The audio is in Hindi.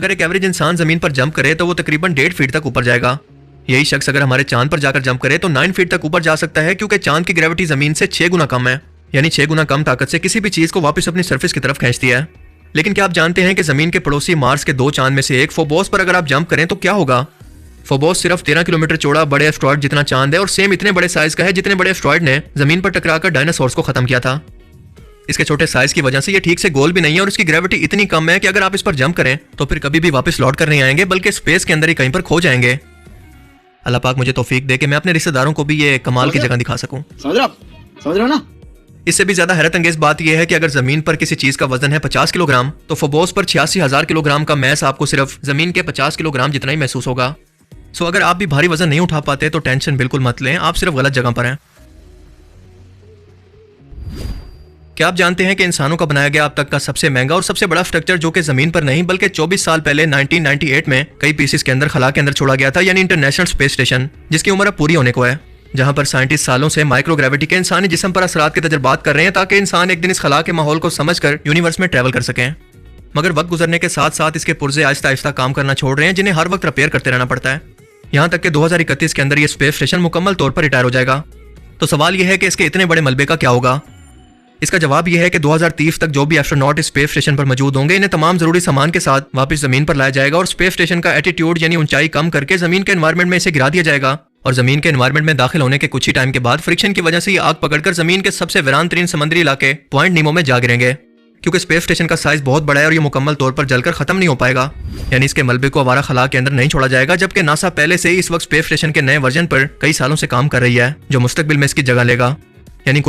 अगर एक एवरेज इंसान जमीन पर जंप करे तो वो तकरीबन 1.5 फीट तक ऊपर जाएगा। यही शख्स अगर हमारे चांद पर जाकर जंप करे तो 9 फीट तक ऊपर जा सकता है, क्योंकि चांद की ग्रेविटी जमीन से 6 गुना कम है, यानी 6 गुना कम ताकत से किसी भी चीज को वापस अपनी सरफेस की तरफ खींचती है। लेकिन क्या आप जानते हैं कि जमीन के पड़ोसी मार्स के 2 चांद में से एक फोबोस पर अगर आप जंप करें तो क्या होगा? फोबोस सिर्फ 13 किलोमीटर चौड़ा बड़े एस्ट्रॉयड जितना चांद है और सेम इतने बड़े साइज का है जितने बड़े एस्ट्रॉयड ने जमीन पर टकराकर डायनासोर्स को खत्म किया था। इसके छोटे साइज की वजह से ये ठीक से गोल भी नहीं है और इसकी ग्रेविटी इतनी कम है कि अगर आप इस पर जंप करें तो फिर कभी भी वापस लौट कर नहीं आएंगे, बल्कि स्पेस के अंदर ही कहीं पर खो जाएंगे। अल्लाह पाक मुझे तौफीक दे कि मैं अपने रिश्तेदारों को भी ये कमाल की जगह दिखा सकूं। समझ रहे हो ना? इससे भी ज्यादा हैरत अंगेज बात यह है कि अगर जमीन पर किसी चीज का वजन है 50 किलोग्राम तो फोबोस पर 86,000 किलोग्राम का मैस आपको सिर्फ जमीन के 50 किलोग्राम जितना ही महसूस होगा। सो अगर आप भी भारी वजन नहीं उठा पाते तो टेंशन बिल्कुल मत लें, आप सिर्फ गलत जगह पर हैं। क्या आप जानते हैं कि इंसानों का बनाया गया अब तक का सबसे महंगा और सबसे बड़ा स्ट्रक्चर जो कि जमीन पर नहीं बल्कि 24 साल पहले 1998 में कई पीसेस के अंदर खला के अंदर छोड़ा गया था, यानी इंटरनेशनल स्पेस स्टेशन, जिसकी उम्र अब पूरी होने को है, जहां पर साइंटिस्ट सालों से माइक्रोग्रेविटी के इंसानी जिस्म पर असरात के तजुर्बात कर रहे हैं ताकि इंसान एक दिन इस खला के माहौल को समझकर यूनिवर्स में ट्रैवल कर सकें। मगर वक्त गुजरने के साथ साथ इसके पुर्जे आहिस्ता आहिस्ता काम करना छोड़ रहे हैं, जिन्हें हर वक्त रिपेयर करते रहना पड़ता है। यहाँ तक कि 2031 के अंदर ये स्पेस स्टेशन मुकम्मल तौर पर रिटायर हो जाएगा। तो सवाल यह है कि इसके इतने बड़े मलबे का क्या होगा? इसका जवाब यह है कि 2030 तक जो भी एस्ट्रोनॉट इस स्पेस स्टेशन पर मौजूद होंगे इन्हें तमाम जरूरी सामान के साथ वापस जमीन पर लाया जाएगा और स्पेस स्टेशन का एटीट्यूड यानी ऊंचाई कम करके जमीन के एनवायरमेंट में इसे गिरा दिया जाएगा। और जमीन के एनवायरमेंट में दाखिल होने के कुछ ही टाइम के बाद फ्रिक्शन की वजह से ये आग पकड़कर जमीन के सबसे वीरान तरीन समुद्री इलाके पॉइंट नीमो में जा गिरेंगे, क्योंकि स्पेस स्टेशन का साइज बहुत बड़ा है और ये मुकम्मल तौर पर जलकर खत्म नहीं हो पाएगा, यानी इसके मलबे को आवारा खला के अंदर नहीं छोड़ा जाएगा। जबकि नासा पहले से ही इस वक्त स्पेस स्टेशन के नए वर्जन पर कई सालों से काम कर रही है जो मुस्तकबिल में इसकी जगह लेगा। यानी कुल